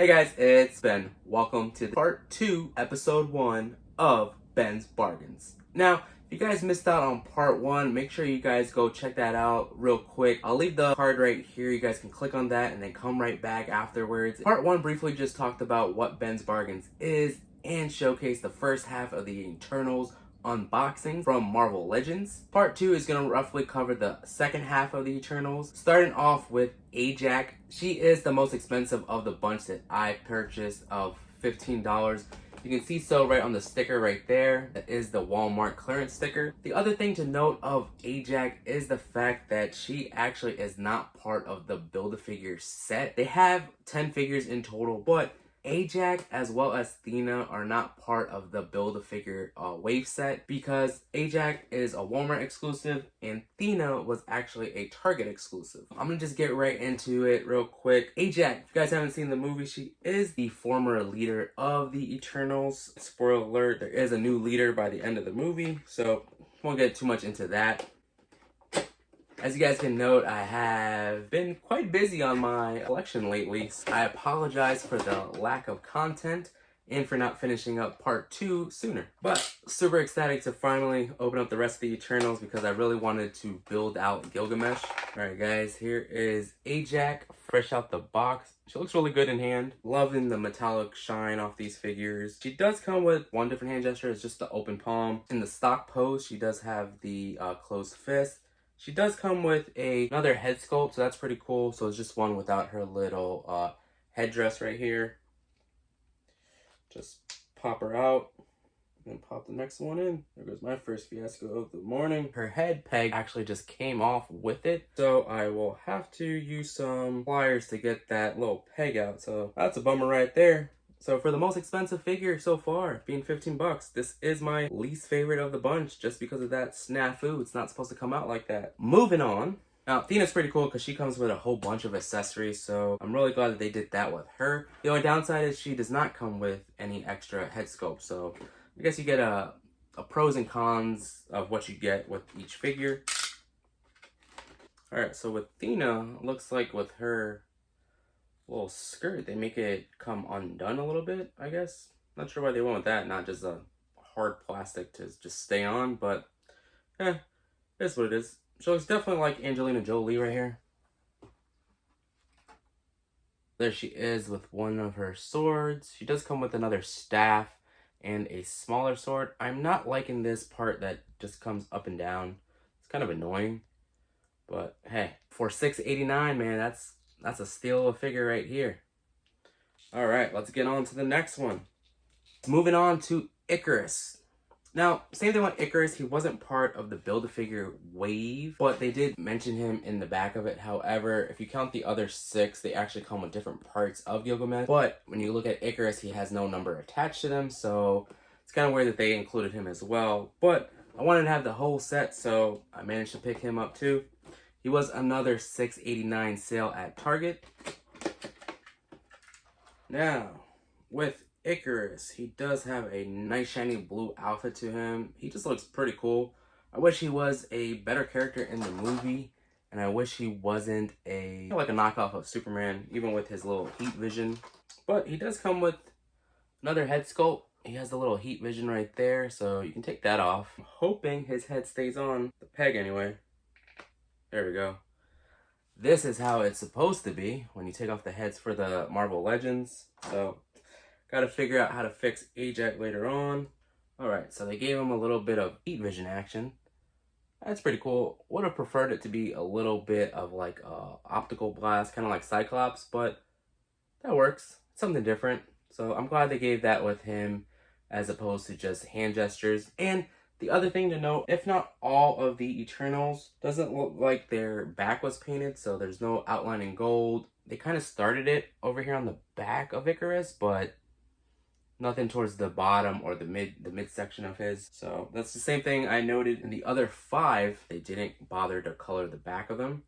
Hey guys, it's Ben. Welcome to part 2, episode 1 of Ben's Bargains. Now, if you guys missed out on part 1, make sure you guys go check that out real quick. I'll leave the card right here. You guys can click on that and then come right back afterwards. Part 1 briefly just talked about what Ben's Bargains is and showcased the first half of the Eternals unboxing from Marvel Legends. Part 2 is going to roughly cover the second half of the Eternals, starting off with Ajax. She is the most expensive of the bunch that I purchased of $15. You can see so right on the sticker right there. That is the Walmart clearance sticker. The other thing to note of Ajax is the fact that she actually is not part of the Build-A-Figure set. They have 10 figures in total, but Ajax as well as Athena are not part of the Build-A-Figure wave set because Ajax is a Walmart exclusive and Athena was actually a Target exclusive. I'm gonna just get right into it real quick. Ajax, if you guys haven't seen the movie, she is the former leader of the Eternals. Spoiler alert, there is a new leader by the end of the movie, so won't get too much into that. As you guys can note, I have been quite busy on my collection lately. I apologize for the lack of content and for not finishing up part 2 sooner. But super ecstatic to finally open up the rest of the Eternals because I really wanted to build out Gilgamesh. Alright guys, here is Ajax fresh out the box. She looks really good in hand. Loving the metallic shine off these figures. She does come with one different hand gesture. It's just the open palm. In the stock pose, she does have the closed fist. She does come with another head sculpt, so that's pretty cool. So it's just one without her little headdress right here. Just pop her out and pop the next one in. There goes my first fiasco of the morning. Her head peg actually just came off with it, so I will have to use some pliers to get that little peg out. So that's a bummer right there. So for the most expensive figure so far, being $15, this is my least favorite of the bunch just because of that snafu. It's not supposed to come out like that. Moving on. Now, Athena's pretty cool because she comes with a whole bunch of accessories, so I'm really glad that they did that with her. The only downside is she does not come with any extra head sculpt, so I guess you get a pros and cons of what you get with each figure. Alright, so with Athena, looks like with her little skirt, they make it come undone a little bit, I guess. Not sure why they went with that, not just a hard plastic to just stay on, but it's what it is. She looks definitely like Angelina Jolie right here. There she is with one of her swords. She does come with another staff and a smaller sword. I'm not liking this part that just comes up and down. It's kind of annoying, but hey, for $6.89, man, that's a steal of a figure right here. Alright, let's get on to the next one. Moving on to Icarus. Now, same thing with Icarus. He wasn't part of the Build-A-Figure wave, but they did mention him in the back of it. However, if you count the other 6, they actually come with different parts of Gilgamesh. But when you look at Icarus, he has no number attached to them, so it's kind of weird that they included him as well. But I wanted to have the whole set, so I managed to pick him up too. He was another $6.89 sale at Target. Now, with Icarus, he does have a nice shiny blue outfit to him. He just looks pretty cool. I wish he was a better character in the movie, and I wish he wasn't like a knockoff of Superman, even with his little heat vision. But he does come with another head sculpt. He has the little heat vision right there, so you can take that off. I'm hoping his head stays on the peg anyway. There we go. This is how it's supposed to be when you take off the heads for the Marvel Legends. So, gotta figure out how to fix Ajax later on. Alright, so they gave him a little bit of heat vision action. That's pretty cool. Would have preferred it to be a little bit of like optical blast, kind of like Cyclops, but that works. It's something different. So I'm glad they gave that with him as opposed to just hand gestures. And the other thing to note, if not all of the Eternals, doesn't look like their back was painted, so there's no outline in gold. They kind of started it over here on the back of Icarus, but nothing towards the bottom or the midsection of his. So that's the same thing I noted in the other 5. They didn't bother to color the back of them.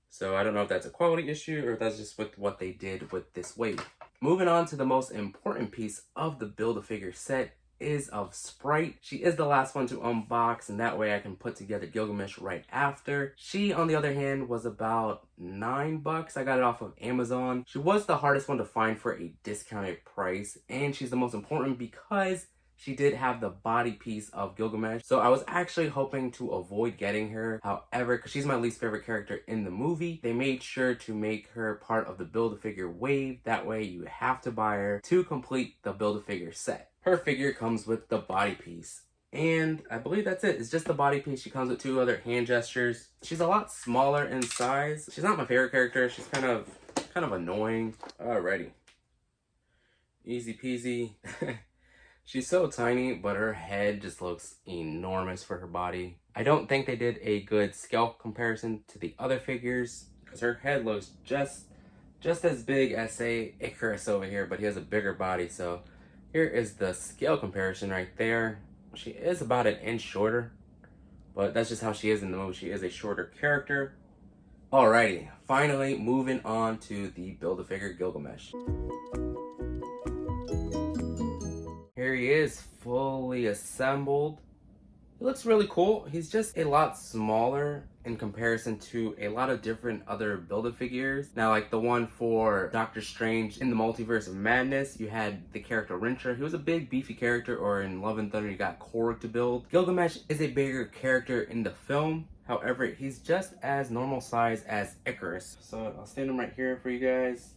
So I don't know if that's a quality issue or if that's just with what they did with this wave. Moving on to the most important piece of the Build-A-Figure set is of Sprite. She is the last one to unbox, and that way I can put together Gilgamesh right after. She, on the other hand, was about $9. I got it off of Amazon. She was the hardest one to find for a discounted price, and she's the most important because she did have the body piece of Gilgamesh. So I was actually hoping to avoid getting her. However, because she's my least favorite character in the movie, they made sure to make her part of the Build-A-Figure wave. That way you have to buy her to complete the Build-A-Figure set. Her figure comes with the body piece. And I believe that's it. It's just the body piece. She comes with 2 other hand gestures. She's a lot smaller in size. She's not my favorite character. She's kind of annoying. Alrighty. Easy peasy. She's so tiny, but her head just looks enormous for her body. I don't think they did a good scale comparison to the other figures, because her head looks just as big as, say, Icarus over here, but he has a bigger body. So here is the scale comparison right there. She is about an inch shorter, but that's just how she is in the movie. She is a shorter character. Alrighty, finally moving on to the Build-A-Figure Gilgamesh. Here he is, fully assembled. He looks really cool. He's just a lot smaller in comparison to a lot of different other Build-A-Figures. Now, like the one for Doctor Strange in the Multiverse of Madness, you had the character Rincher. He was a big, beefy character, or in Love and Thunder, you got Korg to build. Gilgamesh is a bigger character in the film. However, he's just as normal size as Icarus. So I'll stand him right here for you guys.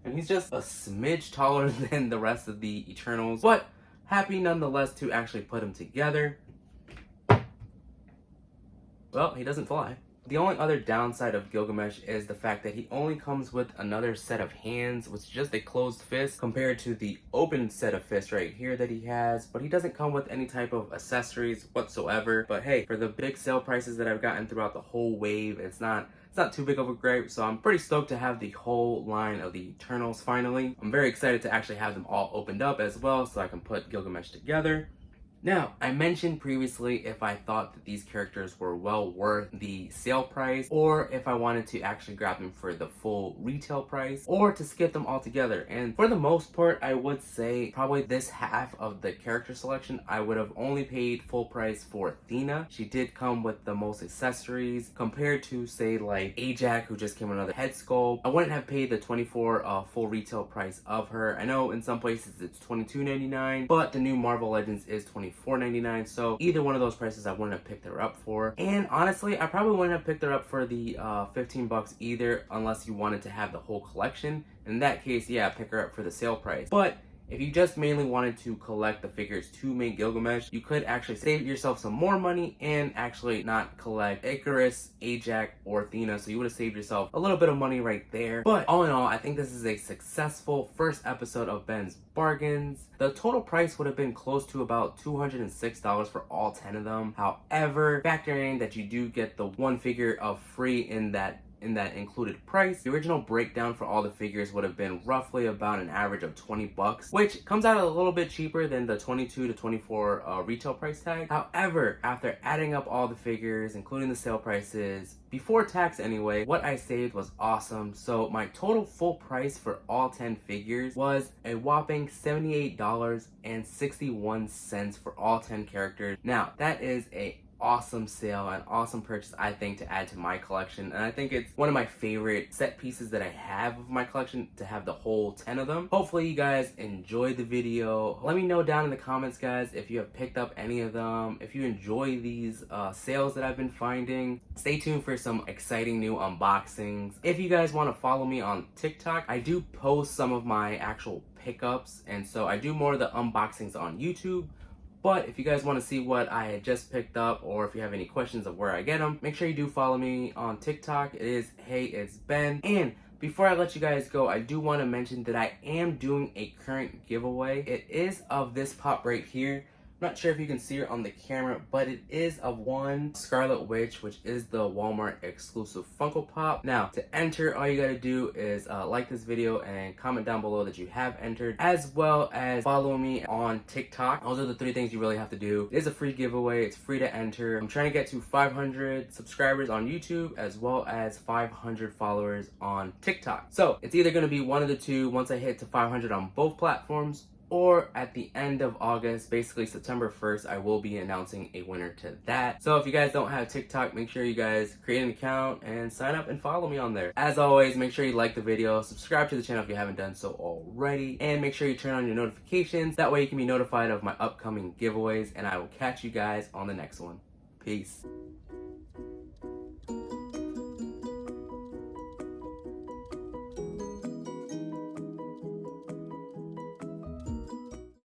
And he's just a smidge taller than the rest of the Eternals, but happy nonetheless to actually put him together. Well, he doesn't fly. The only other downside of Gilgamesh is the fact that he only comes with another set of hands, which is just a closed fist, compared to the open set of fists right here that he has. But he doesn't come with any type of accessories whatsoever. But hey, for the big sale prices that I've gotten throughout the whole wave, it's not too big of a gripe. So I'm pretty stoked to have the whole line of the Eternals finally. I'm very excited to actually have them all opened up as well, so I can put Gilgamesh together. Now, I mentioned previously if I thought that these characters were well worth the sale price, or if I wanted to actually grab them for the full retail price, or to skip them all together. And for the most part, I would say probably this half of the character selection, I would have only paid full price for Athena. She did come with the most accessories compared to, say, like Ajax, who just came with another head sculpt. I wouldn't have paid the $24 full retail price of her. I know in some places it's $22.99, but the new Marvel Legends is $24.99, so either one of those prices I wouldn't have picked her up for. And honestly, I probably wouldn't have picked her up for the $15 either, unless you wanted to have the whole collection. In that case, yeah, pick her up for the sale price. But if you just mainly wanted to collect the figures to make Gilgamesh, you could actually save yourself some more money and actually not collect Icarus, Ajax, or Athena, so you would have saved yourself a little bit of money right there. But all in all, I think this is a successful first episode of Ben's Bargains. The total price would have been close to about $206 for all 10 of them. However, factoring that you do get the one figure of free in that included price, the original breakdown for all the figures would have been roughly about an average of $20, which comes out a little bit cheaper than the $22 to $24 retail price tag. However, after adding up all the figures, including the sale prices, before tax anyway, what I saved was awesome. So my total full price for all 10 figures was a whopping $78.61 for all 10 characters. Now, that is a awesome sale, an awesome purchase, I think, to add to my collection. And I think it's one of my favorite set pieces that I have of my collection, to have the whole 10 of them. Hopefully you guys enjoyed the video. Let me know down in the comments, guys, if you have picked up any of them, if you enjoy these sales that I've been finding. Stay tuned for some exciting new unboxings. If you guys want to follow me on TikTok, I do post some of my actual pickups, and so I do more of the unboxings on YouTube. But if you guys want to see what I had just picked up, or if you have any questions of where I get them, make sure you do follow me on TikTok. It is Hey It's Ben. And before I let you guys go, I do want to mention that I am doing a current giveaway. It is of this pop right here. I'm not sure if you can see it on the camera, but it is of one Scarlet Witch, which is the Walmart exclusive Funko Pop. Now, to enter, all you gotta do is like this video and comment down below that you have entered, as well as follow me on TikTok. Those are the 3 things you really have to do. It is a free giveaway. It's free to enter. I'm trying to get to 500 subscribers on YouTube, as well as 500 followers on TikTok. So it's either gonna be one of the two once I hit to 500 on both platforms, or at the end of August, basically September 1st, I will be announcing a winner to that. So if you guys don't have TikTok, make sure you guys create an account and sign up and follow me on there. As always, make sure you like the video, subscribe to the channel if you haven't done so already, and make sure you turn on your notifications. That way you can be notified of my upcoming giveaways, and I will catch you guys on the next one. Peace.